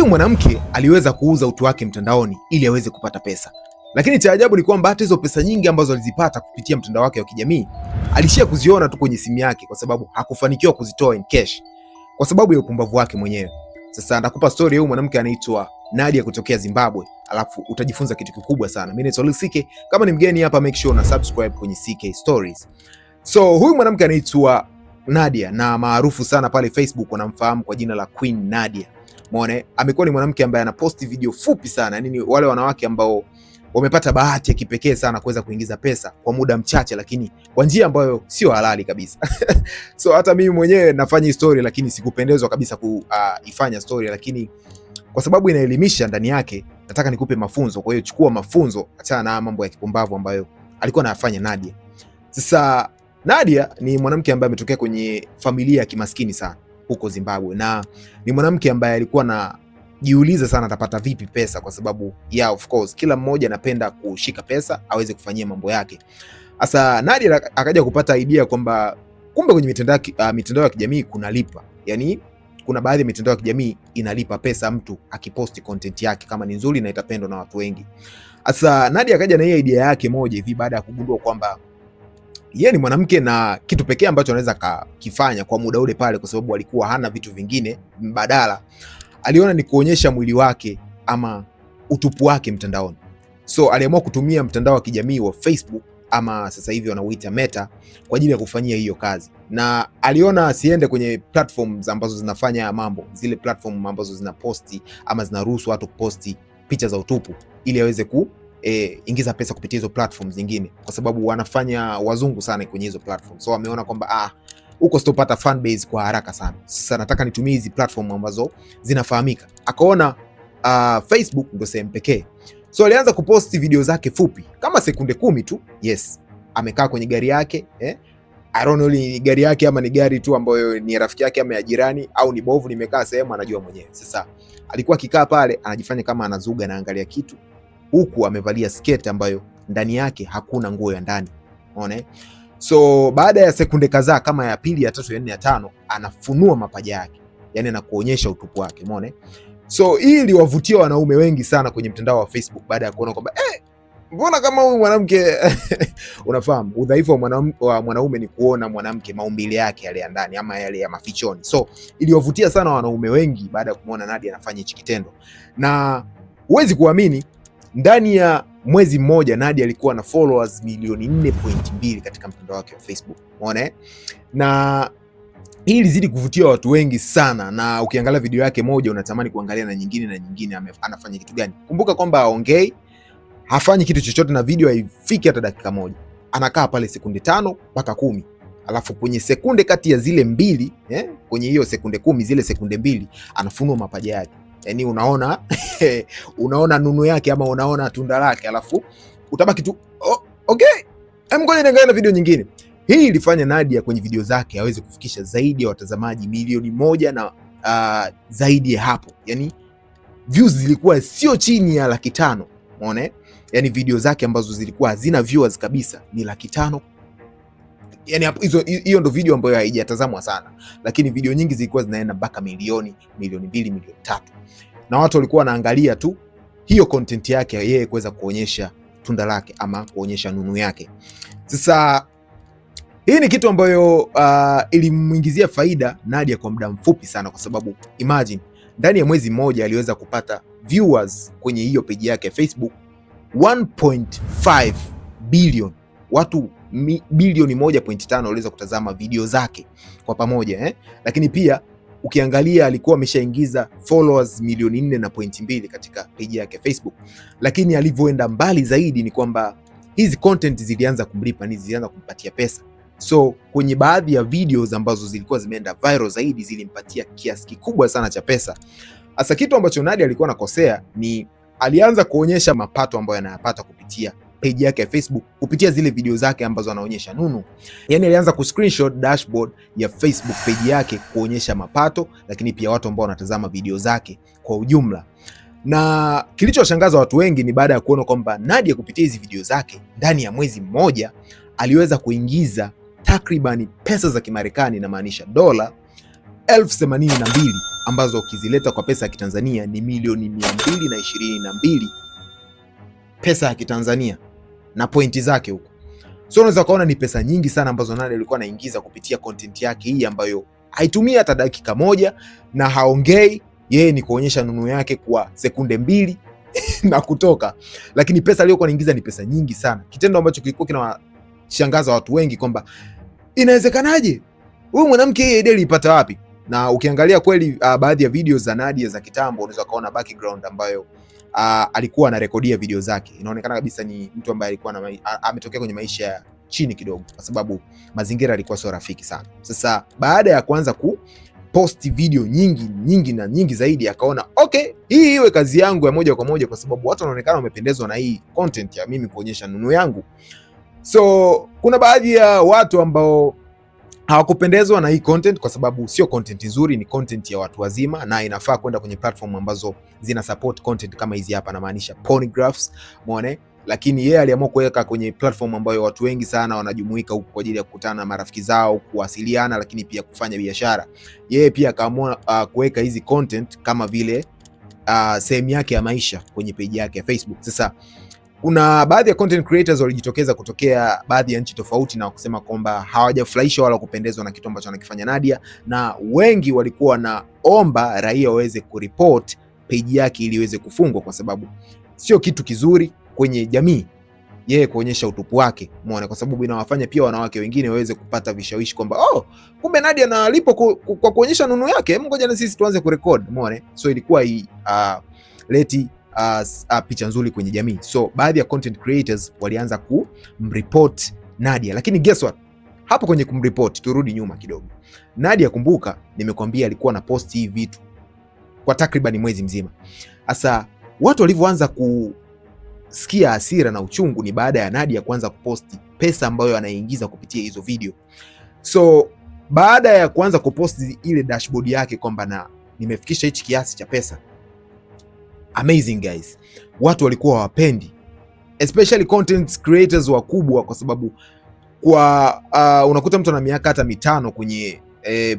Huyu mwanamke aliweza kuuza utu wake mtandaoni ili aweze kupata pesa, lakini cha ajabu ni kwamba hata hizo pesa nyingi ambazo alizipata kupitia mtandao wake wa kijamii alishia kuziona tu kwenye simu yake, kwa sababu hakufanikiwa kuzitoa in cash kwa sababu ya upumbavu wake mwenyewe. Sasa nakupa story ya huyu mwanamke anaitwa Nadia kutokea Zimbabwe, alafu utajifunza kitu kikubwa sana. Mimi ni CK, kama ni mgeni hapa make sure una subscribe kwenye CK Stories. So huyu mwanamke anaitwa Nadia na maarufu sana pale Facebook wanamfahamu kwa jina la Queen Nadia. Umeona, amekuwa ni mwanamke ambaye anaposti video fupi sana, yani wale wanawake ambao wamepata bahati ya kipekee sana kuweza kuingiza pesa kwa muda mchache, lakini kwa njia ambayo sio halali kabisa. So hata mimi mwenyewe nafanya story, lakini sikupendezwa kabisa kuifanya story, lakini kwa sababu inaelimisha ndani yake, nataka nikupe mafunzo. Kwa hiyo chukua mafunzo, achana na mambo ya kipumbavu ambayo alikuwa anafanya Nadia. Sasa Nadia ni mwanamke ambaye ametokea kwenye familia ya kimaskini sana huko Zimbabwe, na ni mwanamke ambaye alikuwa anajiuliza sana atapata vipi pesa, kwa sababu ya of course kila mmoja anapenda kushika pesa aweze kufanyia mambo yake. Sasa Nadia akaja kupata idea kwamba kumbe kwenye mitandao ya kijamii kunalipa, yani kuna baadhi ya mitandao ya kijamii inalipa pesa mtu akiposti content yake kama ni nzuri na itapendwa na watu wengi. Sasa Nadia akaja na hiyo idea yake moja hivi baada ya kugundua kwamba yeye ni mwanamke na kitu pekee ambacho anaweza kufanya kwa muda ule pale, kwa sababu alikuwa hana vitu vingine mbadala, aliona ni kuonyesha mwili wake ama utupu wake mtandaoni. So aliamua kutumia mtandao wa kijamii wa Facebook, ama sasa hivi wanauita Meta, kwa ajili ya kufanyia hiyo kazi, na aliona asiende kwenye platforms ambazo zinafanya mambo, zile platform ambazo zinaposti ama zinaruhusu watu kuposti picha za utupu, ili aweze ingiza pesa kupitia hizo platforms nyingine, kwa sababu wanafanya wazungu sana kwenye hizo platforms. So ameona kwamba huko sitopata fan base kwa haraka sana, sasa nataka nitumie hizi platform ambazo zinafahamika. Akaona Facebook ndio sehemu pekee. So alianza kuposti video zake fupi kama sekunde 10 tu. Yes, amekaa kwenye gari yake, I don't know ni gari yake ama ni gari tu ambayo ni rafiki yake ama ya jirani, au ni bovu nimekaa sehemu anajua mwenyewe. Sasa alikuwa akikaa pale anajifanya kama anazuga na angalia kitu, huku amevalia sketi ambayo ndani yake hakuna nguo ya ndani. Unaona? So baada ya sekunde kadhaa kama ya pili, ya tatu, ya nne, ya tano, anafunua mapaja yake, yani anakuonyesha utupu wake. Umeona? So hii iliwavutia wanaume wengi sana kwenye mtandao wa Facebook baada ya kuona kwamba mbona kama huyu mwanamke unafahamu udhaifu wa mwanaume ni kuona mwanamke maumbile yake yale ya ndani ama yale ya mafichoni. So iliwavutia sana wanaume wengi baada ya kumwona Nadia anafanya hichi kitendo, na huwezi kuamini ndani ya mwezi mmoja Nadia alikuwa na followers milioni 4.2 katika mtandao wake wa Facebook. Unaona? Na hii ilizidi kuvutia watu wengi sana, na ukiangalia video yake moja unatamani kuangalia na nyingine na nyingine. Anafanya kitu gani? Kumbuka kwamba haongei, hafanyi kitu chochote, na video haifiki hata dakika moja. Anakaa pale sekunde 5 mpaka 10. Alafu kwenye sekunde kati ya zile mbili, kwenye hiyo sekunde 10, zile sekunde 2 anafunua mapaja yake. Yani unaona unaona nunu yake ama unaona tunda lake, alafu utabaki tu okay, ngoja niangalie na video nyingine. Hii ilifanya Nadia kwenye video zake aweze kufikisha zaidi ya watazamaji milioni 1 na zaidi ya hapo. Yani views zilikuwa sio chini ya 500,000. Unaona? Yani video zake ambazo zilikuwa hazina viewers kabisa ni 500,000. Yani hapo hiyo ndo video ambayo haijatazamwa sana, lakini video nyingi zilikuwa zinaenda mpaka milioni 2, milioni 3, na watu walikuwa wanaangalia tu hiyo content yake yeye kuweza kuonyesha tunda lake ama kuonyesha nunu yake. Sasa hii ni kitu ambayo ilimuingizia faida Nadia kwa muda mfupi sana, kwa sababu imagine ndani ya mwezi mmoja aliweza kupata viewers kwenye hiyo page yake ya Facebook 1.5 billion. Watu bilioni 1.5 waliweza kutazama video zake kwa pamoja, lakini pia ukiangalia alikuwa ameshaingiza followers milioni 4.2 katika page yake Facebook. Lakini alivyoenda mbali zaidi ni kwamba hizi content zilianza kumlipa, ni zilianza kumpatia pesa. So kwenye baadhi ya videos ambazo zilikuwa zimeenda viral zaidi zilimpatia kiasi kikubwa sana cha pesa. Hasa kitu ambacho Nadia alikuwa anakosea ni alianza kuonyesha mapato ambayo anayapata kupitia page yake ya Facebook, kupitia zile video zake ambazo anaonyesha nunu. Yani alianza ku screenshot dashboard ya Facebook page yake kuonyesha mapato, lakini pia watu ambao wanatazama video zake kwa ujumla. Na kilichoshangaza watu wengi ni baada ya kuona kwamba Nadia kupitia hizi video zake ndani ya mwezi mmoja aliweza kuingiza takriban pesa za Kimarekani, na maanisha dola 82,000 ambazo ukizileta kwa pesa ya Kitanzania ni milioni 222 pesa ya Kitanzania na pointi zake huko. So unaweza kuona ni pesa nyingi sana ambazo Nadia alikuwa anaingiza kupitia content yake hii ambayo haitumii hata dakika moja na haongei, yeye ni kuonyesha nunu yake kwa sekunde 2 na kutoka, lakini pesa aliyokuwa anaingiza ni pesa nyingi sana, kitendo ambacho kilikuwa kinawashangaza watu wengi kwamba inawezekanaje huyu mwanamke hii idea ilipata wapi? Na ukiangalia kweli baadhi ya video za Nadia za kitambo unaweza kuona background ambayo alikuwa anarekodia video zake, inaonekana kabisa ni mtu ambaye alikuwa ametokea kwenye maisha ya chini kidogo, kwa sababu mazingira yalikuwa sio rafiki sana. Sasa baada ya kuanza kupost video nyingi zaidi, akaona okay, hii iwe kazi yangu ya moja kwa moja, kwa sababu watu wanaonekana wamependezwa na hii content ya mimi kuonyesha nunu yangu. So kuna baadhi ya watu ambao hawakupendezwa na hii content kwa sababu sio content nzuri, ni content ya watu wazima na inafaa kwenda kwenye platform ambazo zina support content kama hizi hapa, na maanisha pornographs, umeona. Lakini yeye aliamua kuweka kwenye platform ambayo watu wengi sana wanajumuika huko kwa ajili ya kukutana na marafiki zao, kuwasiliana, lakini pia kufanya biashara. Yeye pia akaamua kuweka hizi content kama vile sehemu yake ya maisha kwenye page yake ya Facebook. Sasa kuna baadhi ya content creators walijitokeza kutokea baadhi ya nchi tofauti na kusema kwamba hawajafurahishwa wala kupendezwa na kitu ambacho anakifanya Nadia, na wengi walikuwa wanaomba raia waweze kuripoti page yake ili iweze kufungwa, kwa sababu sio kitu kizuri kwenye jamii yeye kuonyesha utupu wake, umeona, kwa sababu inawafanya pia wanawake wengine waweze kupata vishawishi kwamba kumbe Nadia analipo kwa kuonyesha nunu yake, ngoja na sisi tuanze kurekodi, umeona. So ilikuwa leti picha nzuri kwenye jamii. So baadhi ya content creators walianza kumreport Nadia, lakini guess what? Hapo kwenye kumreport, turudi nyuma kidogo. Nadia, kumbuka nimekwambia alikuwa na post hii vitu kwa takriban mwezi mzima. Sasa watu walivyoanza kusikia hasira na uchungu ni baada ya Nadia kuanza kuposti pesa ambayo anaingiza kupitia hizo video. So baada ya kuanza kuposti ile dashboard yake kwamba na nimefikisha hichi kiasi cha pesa, amazing guys, watu walikuwa hawapendi, especially content creators wakubwa, kwa sababu unakuta mtu ana miaka hata 5 kwenye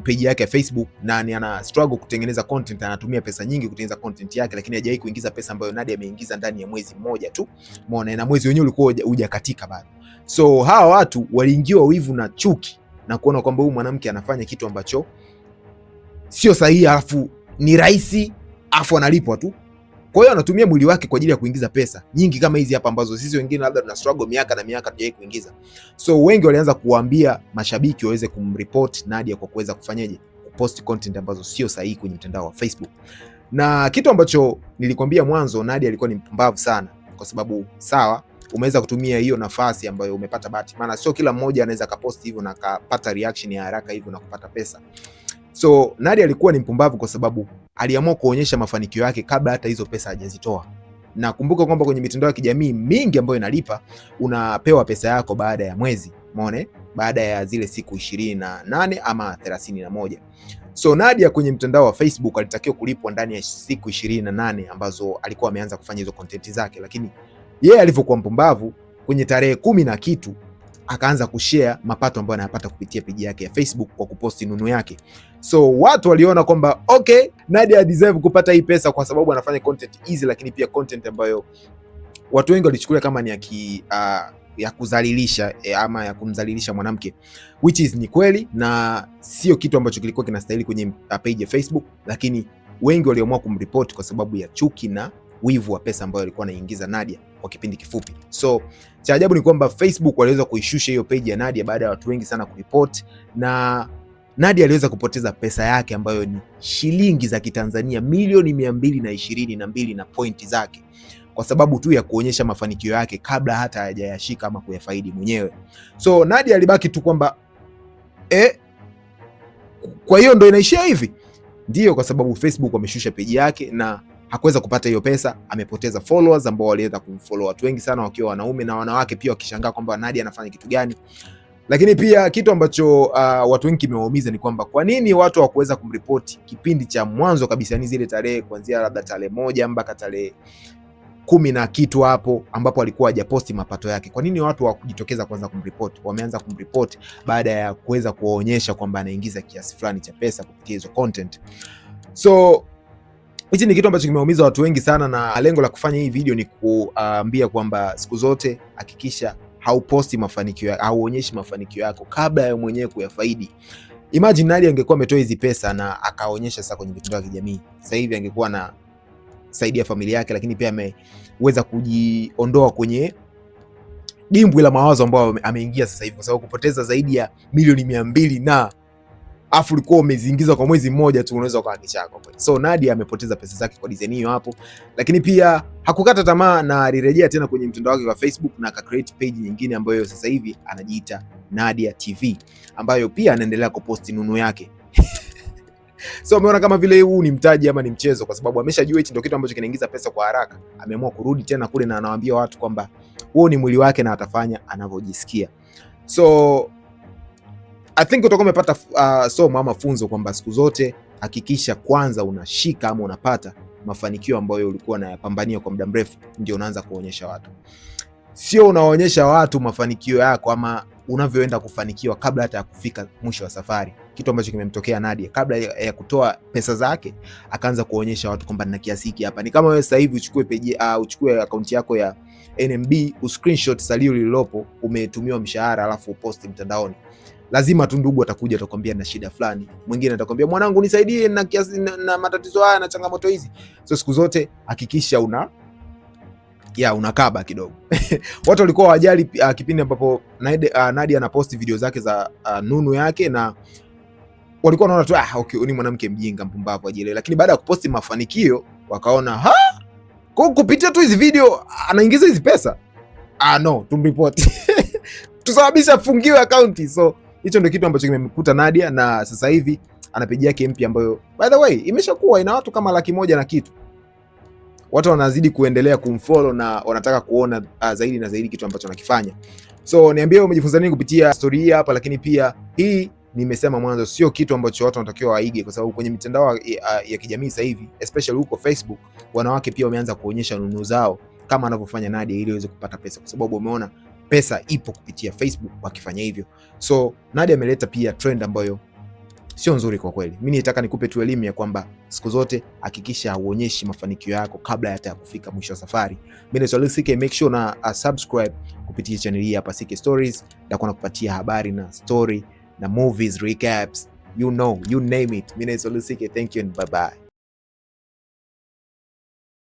page yake ya Facebook na ana struggle kutengeneza content, anatumia pesa nyingi kutengeneza content yake, lakini hajawahi kuingiza pesa ambayo Nadia ameingiza ndani ya mwezi mmoja tu, umeona, na mwezi wenyewe ulikuwa hujakatika bado. So hawa watu waliingiwa wivu na chuki na kuona kwamba huyu mwanamke anafanya kitu ambacho sio sahihi, alafu ni rahisi, afu analipwa tu. Kwa hiyo anatumia mwili wake kwa ajili ya kuingiza pesa nyingi kama hizi hapa ambazo sisi wengine labda tuna struggle miaka na miaka tujawahi kuingiza. So wengi walianza kuambia mashabiki waweze kumreport Nadia kwa kuweza kufanyaje, kupost content ambazo sio sahihi kwenye mtandao wa Facebook. Na kitu ambacho nilikwambia mwanzo, Nadia alikuwa ni mpumbavu sana, kwa sababu sawa, umeweza kutumia hiyo nafasi ambayo umepata bahati, maana sio kila mmoja anaweza kapost hivyo na kapata reaction ya haraka hivyo na kupata pesa. So Nadia alikuwa ni mpumbavu kwa sababu aliamua kuonyesha mafanikio yake kabla hata hizo pesa hajazitoa. Na kumbuka kwamba kwenye mitandao ya kijamii mingi ambayo inalipa, unapewa pesa yako baada ya mwezi, umeona, baada ya zile siku 28 ama 31. So Nadia kwenye mtandao wa Facebook alitakiwa kulipwa ndani ya siku 28 ambazo alikuwa ameanza kufanya hizo content zake, lakini yeye alivyokuwa mpumbavu, kwenye tarehe 10 na kitu akaanza kushare mapato ambayo anayapata kupitia page yake ya Facebook kwa kuposti nunu yake. So watu waliona kwamba okay, Nadia deserve kupata hii pesa kwa sababu anafanya content easy, lakini pia content ambayo watu wengi walichukulia kama ni ya kudhalilisha ama ya kumdhalilisha mwanamke, which is ni kweli na sio kitu ambacho kilikuwa kinastahili kwenye page ya Facebook, lakini wengi waliamua kumreport kwa sababu ya chuki na wivu wa pesa ambayo alikuwa anaingiza Nadia kwa kipindi kifupi. So cha ajabu ni kwamba Facebook waliweza kuishusha hiyo page ya Nadia baada ya watu wengi sana kuripoti, na Nadia aliweza kupoteza pesa yake ambayo ni shilingi za Kitanzania milioni 222 na pointi zake, kwa sababu tu ya kuonyesha mafanikio yake kabla hata hajayashika ama kuyafaidi mwenyewe. So Nadia alibaki tu kwamba kwa hiyo ndo inaishia hivi? Ndio, kwa sababu Facebook wameshusha page yake na hakuweza kupata hiyo pesa. Amepoteza followers ambao waliweza kumfollow watu wengi sana, wakiwa wanaume na wanawake pia, wakishangaa kwamba Nadia anafanya kitu gani. Lakini pia kitu ambacho watu wengi kimewaumiza ni kwamba kwa nini watu hawakuweza kumripoti kipindi cha mwanzo kabisa, yani zile tarehe kuanzia labda tarehe 1 mpaka tarehe 10 na kitu hapo ambapo alikuwa hajaposti mapato yake. Kwa nini watu hawakujitokeza kwanza kumripoti? Wameanza kumripoti baada ya kuweza kuonyesha kwamba anaingiza kiasi fulani cha pesa kupitia hizo content. So hichi ni kitu ambacho kimeumiza watu wengi sana, na lengo la kufanya hii video ni kuambia kwamba siku zote hakikisha hauposti mafanikio, hauonyeshi mafanikio yako kabla ya mwenyewe kuyafaidi. Imagine Nadia angekuwa ametoa hizi pesa na akaonyesha sasa kwenye mitandao ya kijamii, sasa hivi angekuwa na saidia familia yake, lakini pia ameweza kujiondoa kwenye dimbwi la mawazo ambao ameingia sasa hivi, kwa sababu kupoteza zaidi ya milioni 200 na afu ulikuwa umeziingiza kwa mwezi mmoja tu, unaweza ukawa kichako. So Nadia amepoteza pesa zake kwa design hiyo hapo, lakini pia hakukata tamaa na alirejea tena kwenye mtandao wake wa Facebook na akacreate page nyingine ambayo sasa hivi anajiita Nadia TV, ambayo pia anaendelea kuposti nunu yake. So ameona kama vile huu ni mtaji ama ni mchezo, kwa sababu ameshajua hichi ndio kitu ambacho kinaingiza pesa kwa haraka. Ameamua kurudi tena kule na anawaambia watu kwamba huo ni mwili wake na atafanya anavyojisikia. So I think utakuwa umepata somo ama funzo kwamba siku zote hakikisha kwanza unashika ama unapata mafanikio ambayo ulikuwa unayapambania kwa muda mrefu, ndio unaanza kuonyesha watu. Sio unaonyesha watu mafanikio yako ama unavyoenda kufanikiwa kabla hata ya kufika mwisho wa safari, kitu ambacho kimemtokea Nadia. Kabla ya kutoa pesa zake akaanza kuonyesha watu kwamba nina kiasi hiki hapa. Ni kama wewe sasa hivi uchukue page uchukue akaunti yako ya NMB, uscreenshot salio lililopo, umetumiwa mshahara, alafu uposti mtandaoni. Lazima tu ndugu atakuja atakwambia na shida fulani, mwingine atakwambia mwanangu nisaidie na kiasi na matatizo haya na changamoto hizi. So siku zote hakikisha unakaba kidogo. Watu walikuwa wajali kipindi ambapo Nadia anaposti video zake za nunu yake, na walikuwa wanaona tu okay, ni mwanamke mjinga mpumbavu ajile, lakini baada ya kuposti mafanikio wakaona kupitia tu hizi video anaingiza hizi pesa, no, tumreport tusababisha fungiwe akaunti. So hicho ndio kitu ambacho kimemkuta Nadia, na sasa hivi ana page yake mpya ambayo by the way imeshakuwa ina watu kama 100,000 na kitu. Watu wanazidi kuendelea kumfollow na wanataka kuona zaidi na zaidi kitu ambacho anakifanya. So niambie umejifunza nini kupitia story hii hapa, lakini pia hii nimesema mwanzo sio kitu ambacho watu wanatakiwa waige, kwa sababu kwenye mitandao ya kijamii sasa hivi especially huko Facebook, wanawake pia wameanza kuonyesha nunu zao kama anavyofanya Nadia ili aweze kupata pesa, kwa sababu umeona pesa ipo kupitia Facebook wakifanya hivyo. So Nadia ameleta pia trend ambayo sio nzuri kwa kweli. Mimi nataka nikupe tu elimu ya kwamba siku zote hakikisha uonyeshi mafanikio yako kabla hata ya kufika mwisho wa safari. Mimi ni CK, make sure na subscribe kupitia channel hii hapa CK Stories, na kuna kupatia habari na story na movies recaps, you know, you name it. Mimi ni CK, thank you and bye bye.